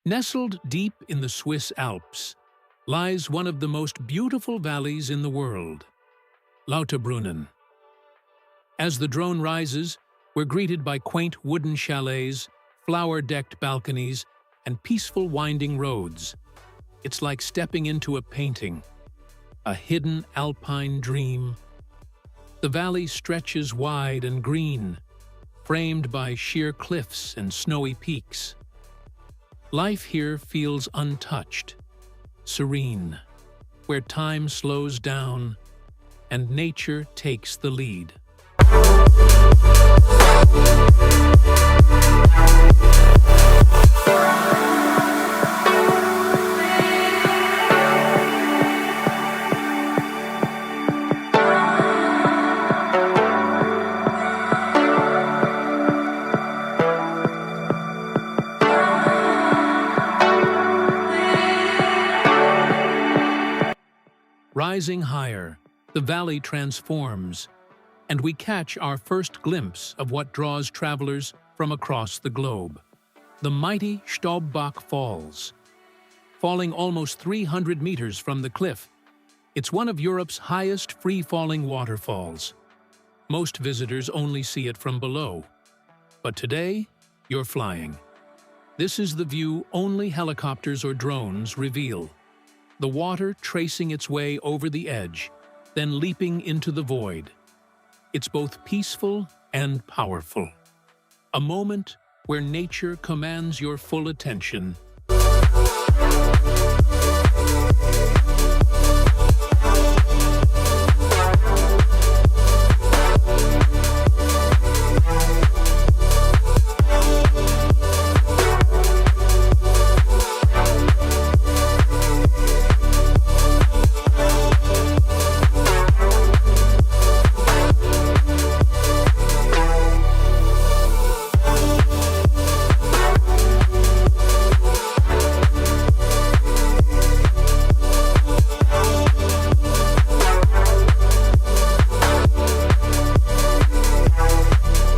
Nestled deep in the Swiss Alps lies one of the most beautiful valleys in the world, Lauterbrunnen. As the drone rises, we're greeted by quaint wooden chalets, flower-decked balconies, and peaceful winding roads. It's like stepping into a painting, a hidden alpine dream. The valley stretches wide and green, framed by sheer cliffs and snowy peaks. Life here feels untouched, serene, where time slows down and nature takes the lead. Rising higher, the valley transforms, and we catch our first glimpse of what draws travelers from across the globe. The mighty Staubbach Falls. Falling almost 300 meters from the cliff, it's one of Europe's highest free-falling waterfalls. Most visitors only see it from below, but today, you're flying. This is the view only helicopters or drones reveal. The water tracing its way over the edge, then leaping into the void. It's both peaceful and powerful. A moment where nature commands your full attention.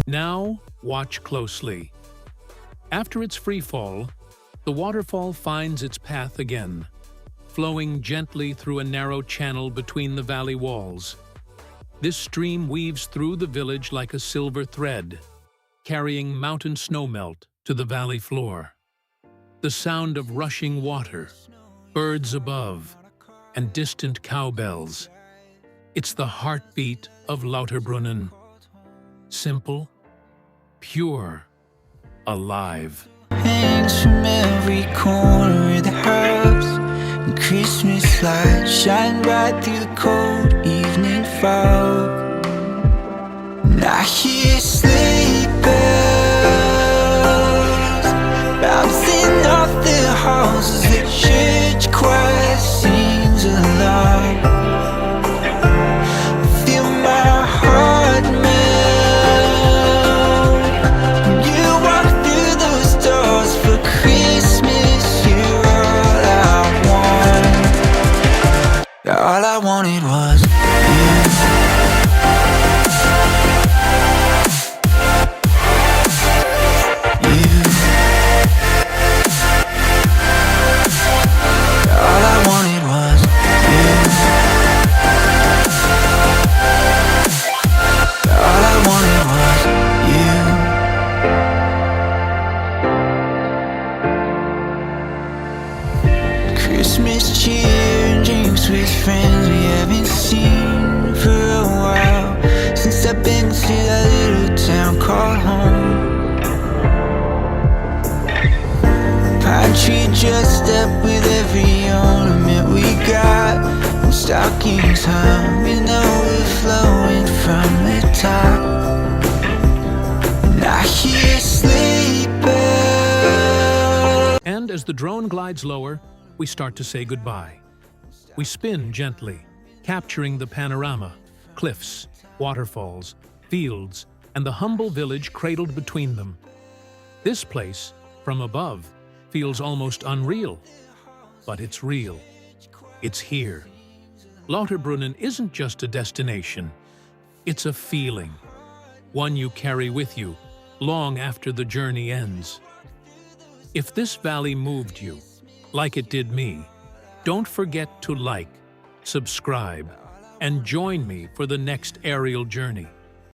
Now, watch closely. After its freefall, the waterfall finds its path again, flowing gently through a narrow channel between the valley walls. This stream weaves through the village like a silver thread, carrying mountain snowmelt to the valley floor. The sound of rushing water, birds above, and distant cowbells. It's the heartbeat of Lauterbrunnen. Simple, pure, alive. Hangs from every corner of the house, and Christmas lights shine bright through the cold evening fog. And I hear sleigh bells bouncing off the halls as the church choir sings aloud. I feel my heart melt. All I wanted was you. All I wanted was you. All I wanted was you. Christmas cheer, drinks with friends we haven't seen for a while, since I've been to that little town called home. Pine tree dressed up with every ornament we got, and stockings hung with overflowing from the top. And I hear sleigh bells. And as the drone glides lower, we start to say goodbye. We spin gently, capturing the panorama, cliffs, waterfalls, fields, and the humble village cradled between them. This place, from above, feels almost unreal, but it's real. It's here. Lauterbrunnen isn't just a destination, it's a feeling, one you carry with you long after the journey ends. If this valley moved you, like it did me, don't forget to like, subscribe, and join me for the next aerial journey.